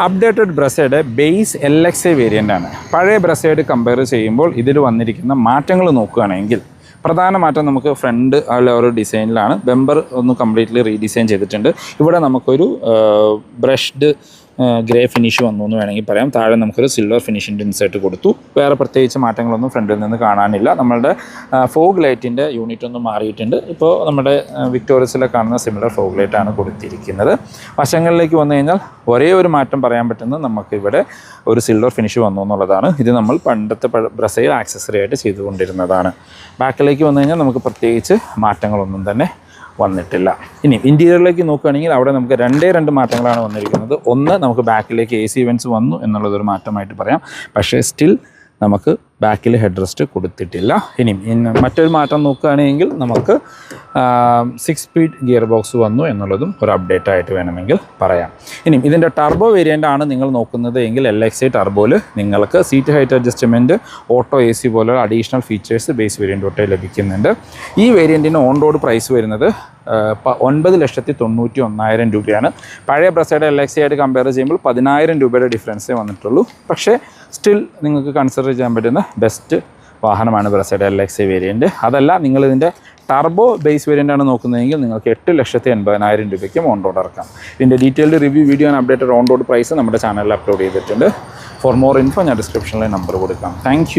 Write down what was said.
Updated ബ്രസയുടെ base LXA variant ആണ്. പഴയ ബ്രസയോട് compare ചെയ്യുമ്പോൾ ഇതിൽ വന്നിരിക്കുന്ന മാറ്റങ്ങൾ നോക്കുകയാണെങ്കിൽ പ്രധാന മാറ്റം നമുക്ക് ഫ്രണ്ട് അല്ല ഒരു ഡിസൈനിലാണ്. ബെമ്പർ ഒന്ന് കംപ്ലീറ്റ്ലി റീഡിസൈൻ ചെയ്തിട്ടുണ്ട്. ഇവിടെ നമുക്കൊരു ബ്രഷ്ഡ് ഗ്രേ ഫിനിഷ് വന്നു എന്ന് വേണമെങ്കിൽ പറയാം. താഴെ നമുക്കൊരു സിൽവർ ഫിനിഷിൻ്റെ ഇൻസേർട്ട് കൊടുത്തു. വേറെ പ്രത്യേകിച്ച് മാറ്റങ്ങളൊന്നും ഫ്രണ്ടിൽ നിന്ന് കാണാനില്ല. നമ്മളുടെ ഫോഗ് ലൈറ്റിൻ്റെ യൂണിറ്റ് ഒന്നും മാറിയിട്ടുണ്ട്. ഇപ്പോൾ നമ്മുടെ വിക്ടോറിയസിലെ കാണുന്ന സിമിലർ ഫോഗ് ലൈറ്റാണ് കൊടുത്തിരിക്കുന്നത്. വശങ്ങളിലേക്ക് വന്നു കഴിഞ്ഞാൽ ഒരേ ഒരു മാറ്റം പറയാൻ പറ്റുന്നത് നമുക്കിവിടെ ഒരു സിൽവർ ഫിനിഷ് വന്നു എന്നുള്ളതാണ്. ഇത് നമ്മൾ പണ്ടത്തെ ബ്രസയിൽ ആക്സസറി ആയിട്ട് ചെയ്തുകൊണ്ടിരുന്നതാണ്. ബാക്കിലേക്ക് വന്നു കഴിഞ്ഞാൽ നമുക്ക് പ്രത്യേകിച്ച് മാറ്റങ്ങളൊന്നും തന്നെ വന്നിട്ടില്ല. ഇനി ഇൻറ്റീരിയറിലേക്ക് നോക്കുകയാണെങ്കിൽ അവിടെ നമുക്ക് രണ്ട് മാറ്റങ്ങളാണ് വന്നിരിക്കുന്നത്. ഒന്ന്, നമുക്ക് ബാക്കിലേക്ക് AC വെൻറ്റ്സ് വന്നു എന്നുള്ളതൊരു മാറ്റമായിട്ട് പറയാം. പക്ഷേ സ്റ്റിൽ നമുക്ക് ബാക്കിൽ ഹെഡ് റെസ്റ്റ് കൊടുത്തിട്ടില്ല. ഇനിയും മറ്റൊരു മാറ്റം നോക്കുകയാണെങ്കിൽ നമുക്ക് 6 സ്പീഡ് ഗിയർ ബോക്സ് വന്നു എന്നുള്ളതും ഒരു അപ്ഡേറ്റ് ആയിട്ട് വേണമെങ്കിൽ പറയാം. ഇനിയും ഇതിൻ്റെ ടർബോ വേരിയൻ്റ് ആണ് നിങ്ങൾ നോക്കുന്നത് എങ്കിൽ LXA ടർബോയിൽ നിങ്ങൾക്ക് seat height adjustment, auto AC പോലുള്ള അഡീഷണൽ ഫീച്ചേഴ്സ് ബേസ് വേരിയൻ്റ് തൊട്ടേ ലഭിക്കുന്നുണ്ട്. ഈ വേരിയൻറ്റിന് ഓൺ റോഡ് പ്രൈസ് വരുന്നത് 9,91,000 രൂപയാണ്. പഴയ ബ്രസയുടെ LXA ആയിട്ട് കമ്പയർ ചെയ്യുമ്പോൾ 10,000 രൂപയുടെ ഡിഫറൻസേ വന്നിട്ടുള്ളൂ. പക്ഷേ സ്റ്റിൽ നിങ്ങൾക്ക് കൺസിഡർ ചെയ്യാൻ പറ്റുന്ന ബെസ്റ്റ് വാഹനമാണ് ബ്രസയുടെ LXA വേരിയൻറ്റ്. അതല്ല നിങ്ങളിതിൻ്റെ ടർബോ ബേസ് വേരിയൻ്റ് ആണ് നോക്കുന്നതെങ്കിൽ നിങ്ങൾക്ക് 8,80,000 രൂപയ്ക്കും ഓൺ റോഡ് ഇറക്കാം. ഇതിൻ്റെ detailed review video and updated on road price നമ്മുടെ ചാനലിൽ അപ്ലോഡ് ചെയ്തിട്ടുണ്ട്. ഫോർ മോർ ഇൻഫോ ഞാൻ ഡിസ്ക്രിപ്ഷനിലെ നമ്പർ കൊടുക്കാം. താങ്ക്